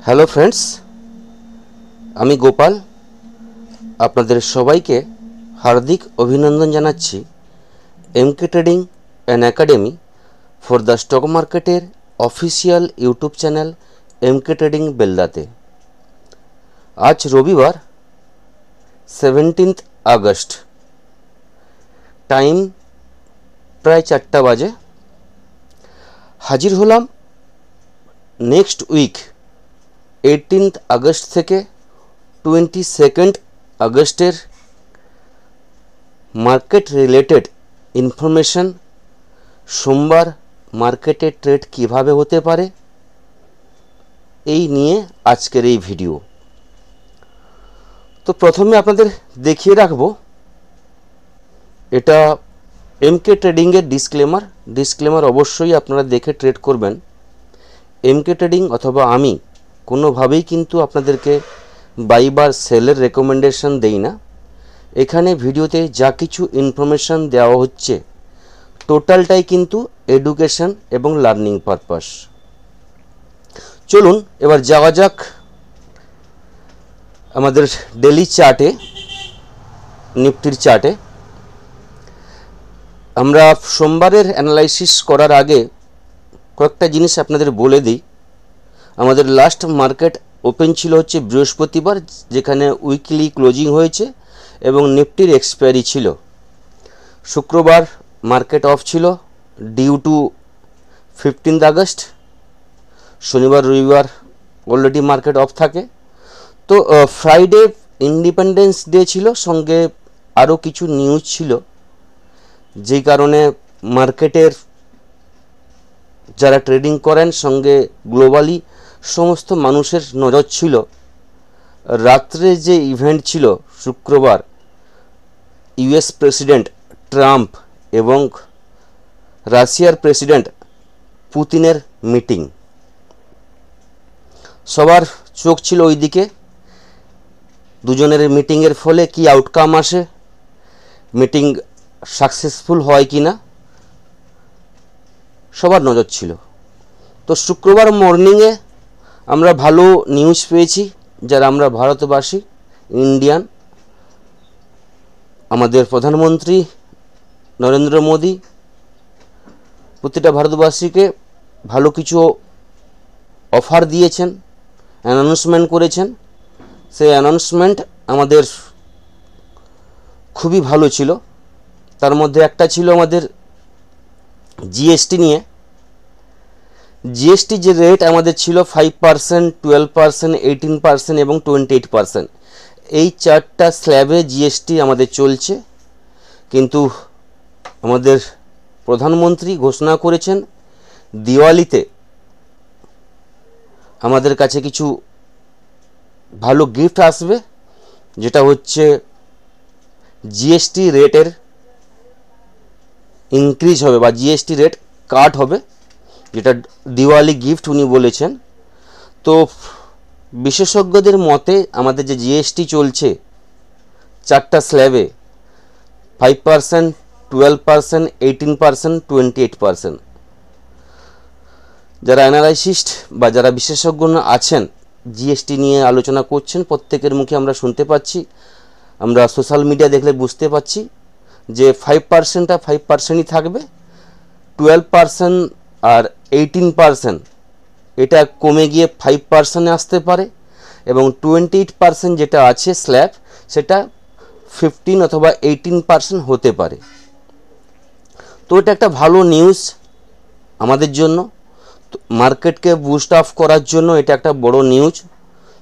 Hello friends, আমি গোপাল আপনাদের সবাইকে হার্দিক অভিনন্দন জানাচ্ছি MK trading and academy for the stock মার্কেটের official YouTube channel MK trading বেলদাতে। আজ রবিবার 17 আগস্ট, টাইম প্রায় 4টা বাজে। হাজির হলাম নেক্সট উইক 18 আগস্ট থেকে 22 আগস্টের মার্কেট রিলেটেড ইনফরমেশন, সোমবার মার্কেটে ট্রেড কিভাবে হতে পারে এই নিয়ে আজকের এই ভিডিও। তো প্রথমে আপনাদের দেখিয়ে রাখবো, এটা এমকে ট্রেডিংয়ের ডিসক্লেমার অবশ্যই আপনারা দেখে ট্রেড করবেন। এমকে ট্রেডিং অথবা আমি কোনোভাবেই কিন্তু আপনাদেরকে বাই বা সেলের রেকমেন্ডেশন দেই না। এখানে ভিডিওতে যা কিছু ইনফরমেশান দেওয়া হচ্ছে টোটালটাই কিন্তু এডুকেশন এবং লার্নিং পারপাস। চলুন এবার যাওয়া যাক আমাদের ডেলি চার্টে, নিফটির চার্টে। আমরা সোমবারের অ্যানালাইসিস করার আগে কয়েকটা জিনিস আপনাদের বলে দিই। আমাদের লাস্ট মার্কেট ওপেন ছিল হচ্ছে বৃহস্পতিবার, যেখানে উইকলি ক্লোজিং হয়েছে এবং নিফটির এক্সপায়ারি ছিল। শুক্রবার মার্কেট অফ ছিল ডিউ টু 15 আগস্ট। শনিবার রবিবার অলরেডি মার্কেট অফ থাকে। তো ফ্রাইডে ইন্ডিপেন্ডেন্স ডে ছিল, সঙ্গে আরও কিছু নিউজ ছিল, যেই কারণে মার্কেটের যারা ট্রেডিং করেন সঙ্গে গ্লোবালি সমস্ত মানুষের নজর ছিল রাত্রে যে ইভেন্ট ছিল শুক্রবার, ইউএস প্রেসিডেন্ট ট্রাম্প এবং রাশিয়ার প্রেসিডেন্ট পুতিনের মিটিং। সবার চোখ ছিল ওই দিকে, দুজনের মিটিংয়ের ফলে কি আউটকাম আসে, মিটিং সাকসেসফুল হয় কি না, সবার নজর ছিল। তো শুক্রবার মর্নিংয়ে আমরা ভালো নিউজ পেয়েছি, যারা আমরা ভারতবাসী, ইন্ডিয়ান। আমাদের প্রধানমন্ত্রী নরেন্দ্র মোদী প্রতিটা ভারতবাসীকে ভালো কিছু অফার দিয়েছেন, অ্যানাউন্সমেন্ট করেছেন। সেই অ্যানাউন্সমেন্ট আমাদের খুবই ভালো ছিল। তার মধ্যে একটা ছিল আমাদের জিএসটি নিয়ে। জিএসটি যে রেট আমাদের ছিল 5%, 12%, 18% এবং 28%, এই চারটা স্ল্যাবে জিএসটি আমাদের চলছে। কিন্তু আমাদের প্রধানমন্ত্রী ঘোষণা করেছেন দিওয়ালিতে আমাদের কাছে কিছু ভালো গিফট আসবে, যেটা হচ্ছে জিএসটি রেটের ইনক্রিজ হবে বা জিএসটি রেট কাট হবে, যেটা দিওয়ালি গিফট উনি বলেছেন। তো বিশেষজ্ঞদের মতে আমাদের যে জিএসটি চলছে চারটা স্ল্যাবে 5%, 12%, 18%, 28%, যারা অ্যানালাইসিস্ট বা যারা বিশেষজ্ঞ আছেন জিএসটি নিয়ে আলোচনা করছেন, প্রত্যেকের মুখে আমরা শুনতে পাচ্ছি, আমরা সোশ্যাল মিডিয়া দেখলে বুঝতে পাচ্ছি যে 5%টা 5%ই থাকবে, 12% আর 18% এটা কমে গিয়ে 5%-এ আসতে পারে, এবং 28% যেটা আছে স্ল্যাব সেটা 15 অথবা 18% হতে পারে। তো এটা একটা ভালো নিউজ আমাদের জন্য, মার্কেটকে বুস্ট আপ করার জন্য এটা একটা বড় নিউজ।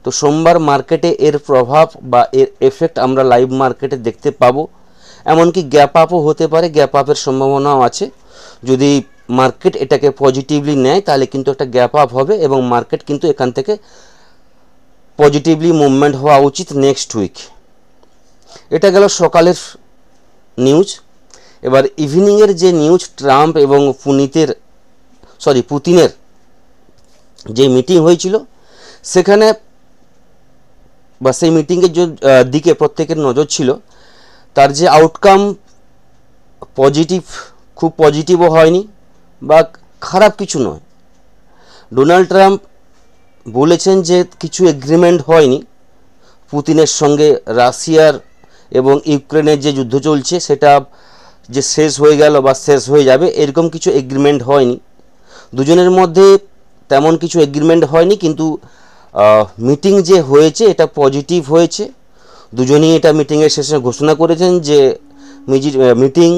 তো সোমবার মার্কেটে এর প্রভাব বা এর এফেক্ট আমরা লাইভ মার্কেটে দেখতে পাবো। এমনকি গ্যাপ আপও হতে পারে, গ্যাপ আপের সম্ভাবনাও আছে। যদি মার্কেট এটাকে পজিটিভলি নেয় তাহলে কিন্তু একটা গ্যাপ আপ হবে এবং মার্কেট কিন্তু এখান থেকে পজিটিভলি মুভমেন্ট হওয়া উচিত নেক্সট উইক। এটা গেল সকালের নিউজ। এবার ইভিনিংয়ের যে নিউজ, ট্রাম্প এবং পুতিনের যে মিটিং হয়েছিল, সেখানে বা সেই মিটিংয়ের যে দিকে প্রত্যেকের নজর ছিল, তার যে আউটকাম পজিটিভ, খুব পজিটিভও হয়নি বা খারাপ কিছু নয়। ডোনাল্ড ট্রাম্প বলেছেন যে কিছু এগ্রিমেন্ট হয়নি পুতিনের সঙ্গে, রাশিয়ার এবং ইউক্রেনের যে যুদ্ধ চলছে সেটা যে শেষ হয়ে গেল বা শেষ হয়ে যাবে এরকম কিছু এগ্রিমেন্ট হয়নি। দুজনের মধ্যে তেমন কিছু এগ্রিমেন্ট হয়নি, কিন্তু মিটিং যে হয়েছে এটা পজিটিভ হয়েছে। দুজনেই এটা মিটিংয়ের শেষে ঘোষণা করেছেন যে মিটিং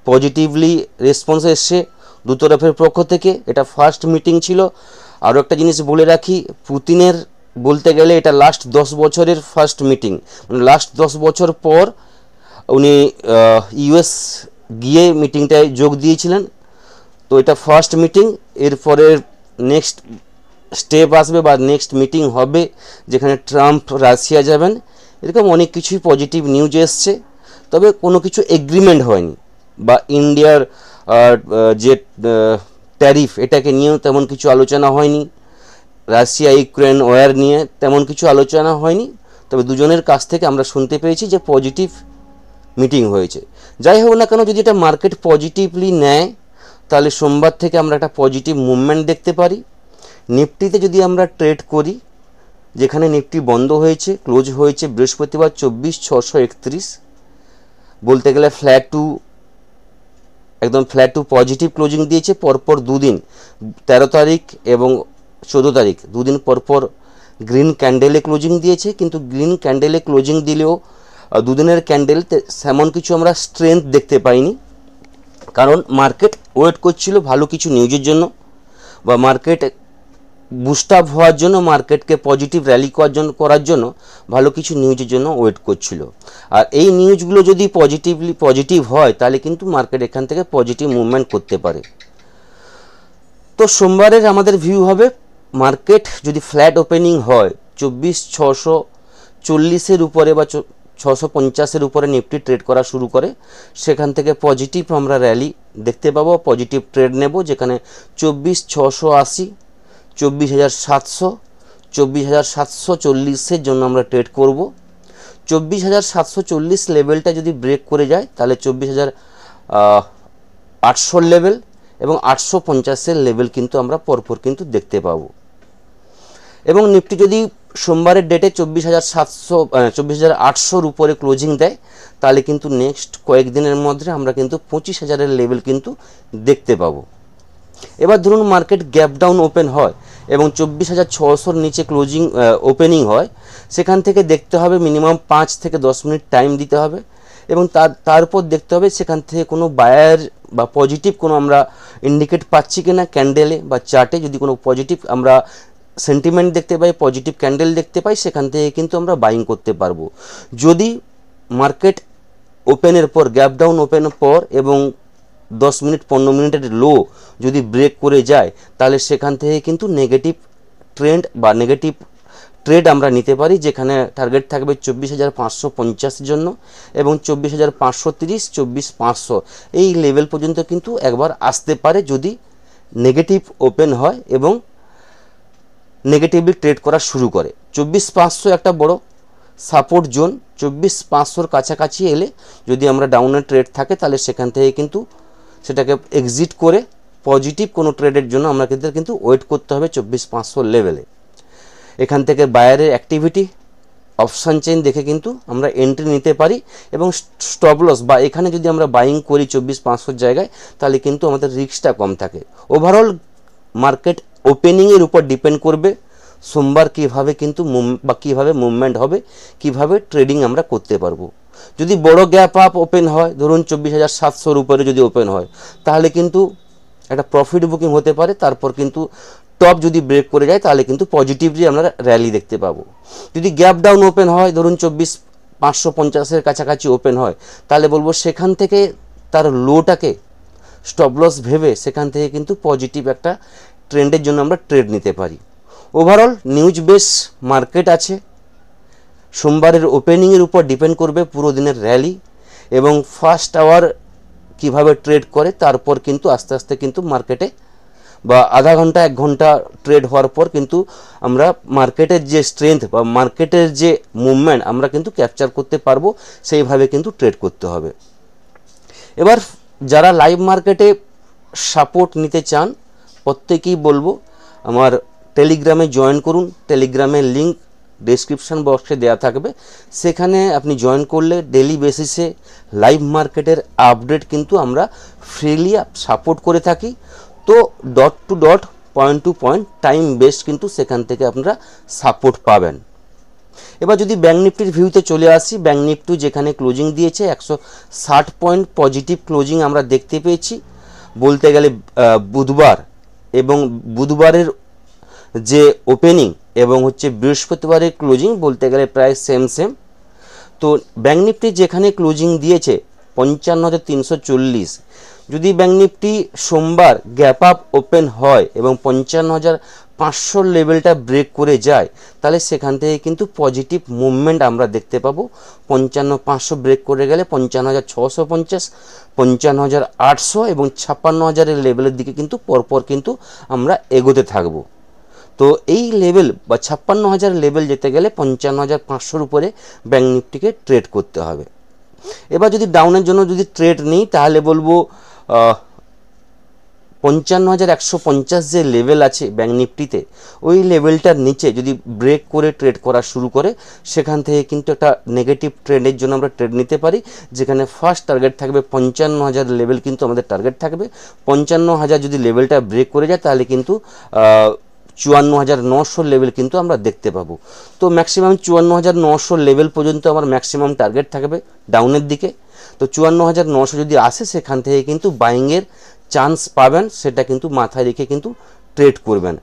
পজিটিভলি রেসপন্স এসছে দুতরফের পক্ষ থেকে। এটা ফার্স্ট মিটিং ছিল। আরও একটা জিনিস বলে রাখি, পুতিনের বলতে গেলে এটা লাস্ট 10 বছরের ফার্স্ট মিটিং, মানে লাস্ট 10 বছর পর উনি ইউএস গিয়ে মিটিংটায় যোগ দিয়েছিলেন। তো এটা ফার্স্ট মিটিং। এরপরে নেক্সট স্টেপ আসবে বা নেক্সট মিটিং হবে যেখানে ট্রাম্প রাশিয়া যাবেন। এরকম অনেক কিছুই পজিটিভ নিউজ এসছে, তবে কোনো কিছু এগ্রিমেন্ট হয়নি। বা ইন্ডিয়ার যে ট্যারিফ এটাকে নিয়েও তেমন কিছু আলোচনা হয়নি, রাশিয়া ইউক্রেন ওয়ার নিয়ে তেমন কিছু আলোচনা হয়নি। তবে দুজনের কাছ থেকে আমরা শুনতে পেয়েছি যে পজিটিভ মিটিং হয়েছে। যাই হোক না কেন, যদি এটা মার্কেট পজিটিভলি নেয় তাহলে সোমবার থেকে আমরা একটা পজিটিভ মুভমেন্ট দেখতে পারি। নিফটিতে যদি আমরা ট্রেড করি, যেখানে নিফটি বন্ধ হয়েছে, ক্লোজ হয়েছে বৃহস্পতিবার 24,631, বলতে গেলে একদম ফ্ল্যাট টু পজিটিভ ক্লোজিং দিয়েছে পরপর দুদিন, 13 তারিখ এবং 14 তারিখ, দুদিন পরপর গ্রিন ক্যান্ডেলে ক্লোজিং দিয়েছে। কিন্তু গ্রিন ক্যান্ডেলে ক্লোজিং দিলেও দুদিনের ক্যান্ডেল তেমন কিছু আমরা স্ট্রেংথ দেখতে পাইনি, কারণ মার্কেট ওয়েট করছিল ভালো কিছু নিউজের জন্য বা মার্কেট বুস্ট আপ হওয়ার জন্য, মার্কেটকে পজিটিভ র্যালি করার জন্য ভালো কিছু নিউজের জন্য ওয়েট করছিল। আর এই নিউজগুলো যদি পজিটিভ হয় তাহলে কিন্তু মার্কেট এখান থেকে পজিটিভ মুভমেন্ট করতে পারে। তো সোমবারের আমাদের ভিউ হবে, মার্কেট যদি ফ্ল্যাট ওপেনিং হয় 24,640-এর উপরে বা 650-এর উপরে নিফটি ট্রেড করা শুরু করে, সেখান থেকে পজিটিভ আমরা র্যালি দেখতে পাবো, পজিটিভ ট্রেড নেব, যেখানে 24,680, 24,700, 24,740-এর জন্য আমরা ট্রেড করব। 24,740 লেভেলটা যদি ব্রেক করে যায় তাহলে 24,800 লেভেল এবং 850-এর লেভেল কিন্তু আমরা পরপর কিন্তু দেখতে পাবো। এবং নিফটি যদি সোমবারের ডেটে 24,800-র উপরে ক্লোজিং দেয় তাহলে কিন্তু নেক্সট কয়েকদিনের মধ্যে আমরা কিন্তু 25,000-এর লেভেল কিন্তু দেখতে পাবো। এবার ধরুন মার্কেট গ্যাপ ডাউন ওপেন হয় এবং 24,600-র নিচে ক্লোজিং ওপেনিং হয়, সেখান থেকে দেখতে হবে মিনিমাম 5 থেকে 10 মিনিট টাইম দিতে হবে এবং তারপর দেখতে হবে সেখান থেকে কোনো বায়ার বা পজিটিভ কোনো আমরা ইন্ডিকেট পাচ্ছি কিনা ক্যান্ডেলে বা চার্টে। যদি কোনো পজিটিভ আমরা সেন্টিমেন্ট দেখতে পাই, পজিটিভ ক্যান্ডেল দেখতে পাই, সেখান থেকে কিন্তু আমরা বাইং করতে পারবো। যদি মার্কেট ওপেনের পর, গ্যাপ ডাউন ওপেনের পর এবং 10 মিনিট 15 মিনিটের লো যদি ব্রেক করে যায় তাহলে সেখান থেকে কিন্তু নেগেটিভ ট্রেন্ড বা নেগেটিভ ট্রেড আমরা নিতে পারি, যেখানে টার্গেট থাকবে 24,550-এর জন্য এবং 24,530, 24,500 এই লেভেল পর্যন্ত কিন্তু একবার আসতে পারে যদি নেগেটিভ ওপেন হয় এবং নেগেটিভলি ট্রেড করা শুরু করে। 24,500 একটা বড় সাপোর্ট জোন, 24,500-র কাছাকাছি এলে যদি আমরা ডাউনের ট্রেড থাকে তাহলে সেখান থেকে কিন্তু সেটাকে এক্সিট করে পজিটিভ কোনো ট্রেডের জন্য আমরা কিন্তু ওয়েট করতে হবে 24,500 লেভেলে। এখান থেকে বায়ারের অ্যাক্টিভিটি, অপশান চেইন দেখে কিন্তু আমরা এন্ট্রি নিতে পারি এবং স্টপ লস বা এখানে যদি আমরা বাইং করি 24,500 জায়গায় তাহলে কিন্তু আমাদের রিস্কটা কম থাকে। ওভারঅল মার্কেট ওপেনিংয়ের উপর ডিপেন্ড করবে সোমবার কীভাবে কিন্তু কীভাবে মুভমেন্ট হবে, কীভাবে ট্রেডিং আমরা করতে পারবো। যদি বড় গ্যাপ আপ ওপেন হয়, ধরুন 24,700-র উপরে যদি ওপেন হয় তাহলে কিন্তু একটা প্রফিট বুকিং হতে পারে। তারপর কিন্তু টপ যদি ব্রেক করে যায় তাহলে কিন্তু পজিটিভলি আমরা র্যালি দেখতে পাবো। যদি গ্যাপ ডাউন ওপেন হয়, ধরুন 24,550-এর কাছাকাছি ওপেন হয়, তাহলে বলবো সেখান থেকে তার লোটাকে স্টপ লস ভেবে সেখান থেকে কিন্তু পজিটিভ একটা ট্রেন্ডের জন্য আমরা ট্রেড নিতে পারি। ওভারঅল নিউজ বেস মার্কেট আছে, সোমবারের ওপেনিংয়ের উপর ডিপেন্ড করবে পুরো দিনের র্যালি এবং ফার্স্ট আওয়ার কীভাবে ট্রেড করে, তারপর কিন্তু আস্তে আস্তে কিন্তু মার্কেটে বা আধা ঘন্টা 1 ঘন্টা ট্রেড হওয়ার পর কিন্তু আমরা মার্কেটের যে স্ট্রেংথ বা মার্কেটের যে মুভমেন্ট আমরা কিন্তু ক্যাপচার করতে পারবো, সেইভাবে কিন্তু ট্রেড করতে হবে। এবার যারা লাইভ মার্কেটে সাপোর্ট নিতে চান প্রত্যেকেই বলবো আমার টেলিগ্রামে জয়েন করুন। টেলিগ্রামের লিঙ্ক ডেসক্রিপশান বক্সে দেওয়া থাকবে, সেখানে আপনি জয়েন করলে ডেলি বেসিসে লাইভ মার্কেটের আপডেট কিন্তু আমরা ফ্রিলি সাপোর্ট করে থাকি। তো dot two dot, point two point, time based কিন্তু সেখান থেকে আপনারা সাপোর্ট পাবেন। এবার যদি ব্যাঙ্ক নিফটির ভিউতে চলে আসি, ব্যাঙ্ক নিফটি যেখানে ক্লোজিং দিয়েছে 160 পয়েন্ট পজিটিভ ক্লোজিং আমরা দেখতে পেয়েছি। বলতে গেলে বুধবার এবং বুধবারের যে ওপেনিং এবং হচ্ছে বৃহস্পতিবারের ক্লোজিং বলতে গেলে প্রায় সেম। তো ব্যাঙ্ক নিফটি যেখানে ক্লোজিং দিয়েছে 55,340, যদি ব্যাঙ্ক নিফটি সোমবার গ্যাপ আপ ওপেন হয় এবং 55,500 লেভেলটা ব্রেক করে যায়, তাহলে সেখান থেকে কিন্তু পজিটিভ মুভমেন্ট আমরা দেখতে পাবো। 55,500 ব্রেক করে গেলে 55,650, 55,800 এবং 56,000 লেভেলের দিকে কিন্তু পরপর কিন্তু আমরা এগোতে থাকবো। তো এই লেভেল বা 56,000 লেভেল যেতে গেলে 55,500 উপরে ব্যাঙ্ক নিফটিকে ট্রেড করতে হবে। এবার যদি ডাউনের জন্য যদি ট্রেড নিই, তাহলে বলবো 55,150 যে লেভেল আছে ব্যাঙ্ক নিফটিতে, ওই লেভেলটার নিচে যদি ব্রেক করে ট্রেড করা শুরু করে, সেখান থেকে কিন্তু একটা নেগেটিভ ট্রেন্ডের জন্য আমরা ট্রেড নিতে পারি, যেখানে ফার্স্ট টার্গেট থাকবে 55,000 লেভেল কিন্তু আমাদের টার্গেট থাকবে। 55,000 যদি লেভেলটা ব্রেক করে যায়, তাহলে কিন্তু 54,900 লেভেল কিন্তু আমরা দেখতে পাবো। তো ম্যাক্সিমাম 54,900 লেভেল পর্যন্ত আমার ম্যাক্সিমাম টার্গেট থাকবে ডাউনের দিকে। তো 54,900 যদি আসে, সেখান থেকে কিন্তু বাইংয়ের চান্স পাবেন, সেটা কিন্তু মাথায় রেখে কিন্তু ট্রেড করবেন।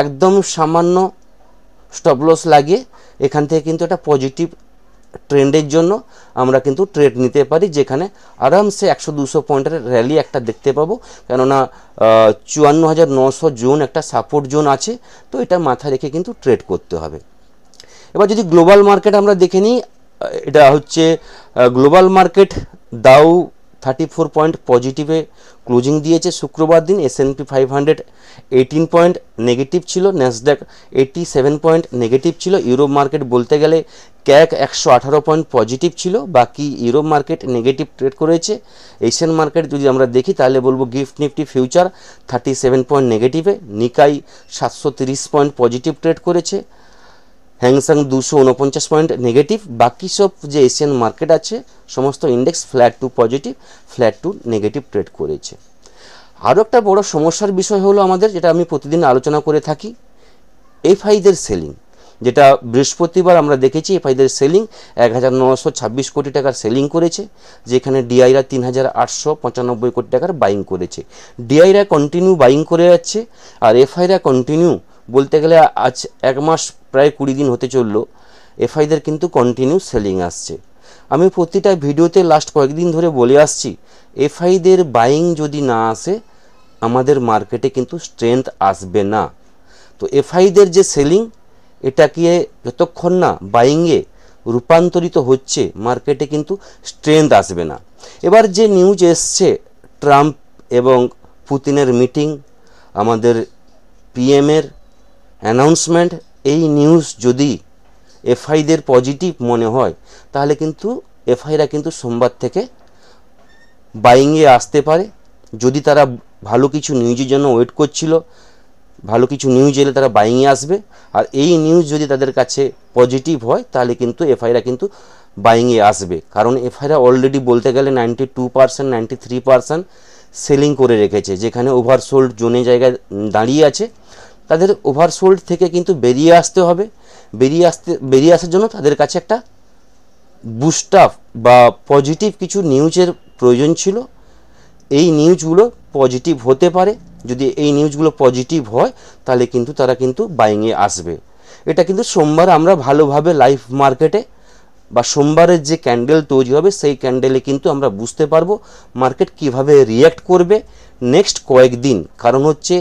একদম সামান্য স্টপ লস লাগিয়ে এখান থেকে কিন্তু একটা পজিটিভ ট্রেন্ডের জন্য আমরা কিন্তু ট্রেড নিতে পারি, যেখানে আরামসে 100-200 পয়েন্টের র্যালি একটা দেখতে পাবো। কেননা 54,900 জোন একটা সাপোর্ট জোন আছে, তো এটা মাথায় রেখে কিন্তু ট্রেড করতে হবে। এবার যদি গ্লোবাল মার্কেট আমরা দেখে নিই, এটা হচ্ছে গ্লোবাল মার্কেট দাউ 34 পয়েন্ট পজিটিভে ক্লোজিং দিয়েছে শুক্রবার দিন। S&P 500 18 পয়েন্ট নেগেটিভ ছিল, ন্যাসডাক 87 পয়েন্ট নেগেটিভ ছিল। ইউরোপ মার্কেট বলতে গেলে ক্যাক 118 পয়েন্ট পজিটিভ ছিল, বাকি ইউরোপ মার্কেট নেগেটিভ ট্রেড করেছে। এশিয়ান মার্কেট যদি আমরা দেখি, তাহলে বলবো gift Nifty future 37 point নেগেটিভে, নিকাই 730 point positive trade করেছে, হ্যাংসাং 249 পয়েন্ট নেগেটিভ। বাকি সব যে এশিয়ান মার্কেট আছে সমস্ত index flat to positive, flat to negative trade করেছে। আরও একটা বড় সমস্যার বিষয় হলো আমাদের, যেটা আমি প্রতিদিন আলোচনা করে থাকি, এফআইদের সেলিং। যেটা বৃহস্পতিবার আমরা দেখেছি, এফআইদের সেলিং 1,926 কোটি টাকার সেলিং করেছে, যেখানে ডিআইরা 3,895 কোটি টাকার বাইং করেছে। ডিআইরা কন্টিনিউ বাইং করে যাচ্ছে, আর এফআইরা কন্টিনিউ বলতে গেলে আজ 1 মাস প্রায় 20 দিন হতে চললো, এফআইদের কিন্তু কন্টিনিউ সেলিং আসছে। আমি প্রতিটা ভিডিওতে লাস্ট কয়েকদিন ধরে বলে আসছি, এফআইদের বাইং যদি না আসে, আমাদের মার্কেটে কিন্তু স্ট্রেংথ আসবে না। তো এফআইদের যে সেলিং, এটাকে যতক্ষণ না বাইংয়ে রূপান্তরিত হচ্ছে, মার্কেটে কিন্তু স্ট্রেংথ আসবে না। এবার যে নিউজ এসছে, ট্রাম্প এবং পুতিনের মিটিং, আমাদের পিএমের অ্যানাউন্সমেন্ট, এই নিউজ যদি এফআইদের পজিটিভ মনে হয়, তাহলে কিন্তু এফআইরা কিন্তু সোমবার থেকে বাইংয়ে আসতে পারে। যদি তারা ভালো কিছু নিউজের জন্য ওয়েট করছিল, ভালো কিছু নিউজ এলে তারা বাইংয়ে আসবে। আর এই নিউজ যদি তাদের কাছে পজিটিভ হয়, তাহলে কিন্তু এফআইরা কিন্তু বাইংয়ে আসবে। কারণ এফআইরা অলরেডি বলতে গেলে 92%, 93% সেলিং করে রেখেছে, যেখানে ওভারসোল্ড জোনে জায়গায় দাঁড়িয়ে আছে। তাদের ওভারসোল্ড থেকে কিন্তু বেরিয়ে আসতে হবে। বেরিয়ে আসার জন্য তাদের কাছে একটা বুস্ট আপ বা পজিটিভ কিছু নিউজের প্রয়োজন ছিল। এই নিউজগুলো পজিটিভ হতে পারে। যদি এই নিউজগুলো পজিটিভ হয়, তাহলে কিন্তু তারা কিন্তু বাইংয়ে আসবে। এটা কিন্তু সোমবার আমরা ভালোভাবে লাইভ মার্কেটে বা সোমবারের যে ক্যান্ডেল তৈরি হবে, সেই ক্যান্ডেলে কিন্তু আমরা বুঝতে পারবো মার্কেট কিভাবে রিয়্যাক্ট করবে নেক্সট কয়েকদিন। কারণ হচ্ছে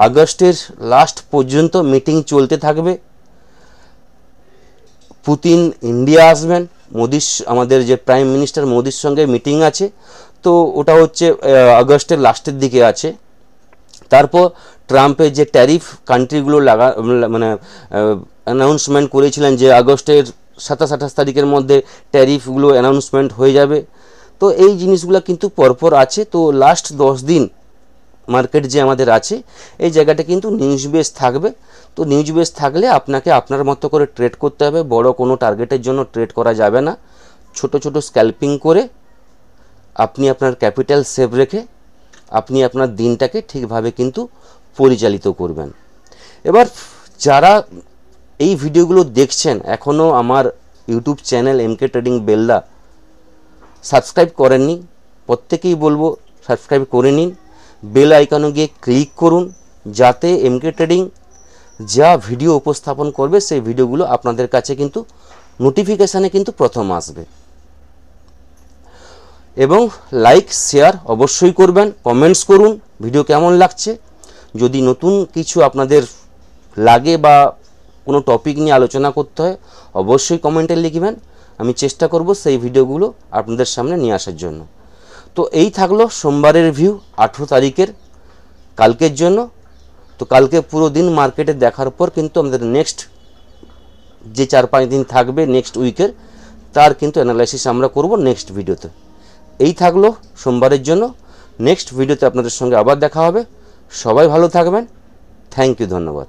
আগস্টের লাস্ট পর্যন্ত মিটিং চলতে থাকবে। পুতিন ইন্ডিয়া আসবেন, মোদির আমাদের যে প্রাইম মিনিস্টার মোদির সঙ্গে মিটিং আছে, তো ওটা হচ্ছে আগস্টের লাস্টের দিকে আছে। তারপর ট্রাম্পের যে ট্যারিফ কান্ট্রিগুলো অ্যানাউন্সমেন্ট করেছিলেন যে আগস্টের 27-28 তারিখের মধ্যে ট্যারিফগুলো অ্যানাউন্সমেন্ট হয়ে যাবে। তো এই জিনিসগুলো কিন্তু পরপর আছে। তো লাস্ট 10 দিন মার্কেট যে আমাদের আছে, এই জায়গাটা কিন্তু নিউজ বেস থাকবে। তো নিউজ বেস থাকলে আপনাকে আপনার মতো করে ট্রেড করতে হবে, বড় কোনো টার্গেটের জন্য ট্রেড করা যাবে না। ছোট ছোট স্ক্যাল্পিং করে আপনি আপনার ক্যাপিটাল সেভ রেখে আপনি আপনার দিনটাকে ঠিকভাবে কিন্তু পরিচালিত করবেন। এবার যারা এই ভিডিওগুলো দেখছেন এখনও আমার YouTube channel MK trading বেল্লা subscribe করেননি, প্রত্যেকেই বলবো সাবস্ক্রাইব করে নিন, বেল আইকনে গিয়ে ক্লিক করুন, যাতে এমকে ট্রেডিং যা ভিডিও উপস্থাপন করবে সেই ভিডিওগুলো আপনাদের কাছে কিন্তু নোটিফিকেশানে কিন্তু প্রথম আসবে। এবং লাইক শেয়ার অবশ্যই করবেন, কমেন্টস করুন ভিডিও কেমন লাগছে। যদি নতুন কিছু আপনাদের লাগে বা কোনো টপিক নিয়ে আলোচনা করতে হয় অবশ্যই কমেন্টে লিখবেন, আমি চেষ্টা করব সেই ভিডিওগুলো আপনাদের সামনে নিয়ে আসার জন্য। তো এই থাকলো সোমবারের ভিউ 18 তারিখের কালকের জন্য। তো কালকে পুরো দিন মার্কেটে দেখার পর কিন্তু আমাদের নেক্সট যে 4-5 দিন থাকবে নেক্সট উইকের, তার কিন্তু অ্যানালাইসিস আমরা করব নেক্সট ভিডিওতে। এই থাকলো সোমবারের জন্য, নেক্সট ভিডিওতে আপনাদের সঙ্গে আবার দেখা হবে। সবাই ভালো থাকবেন, থ্যাংক ইউ, ধন্যবাদ।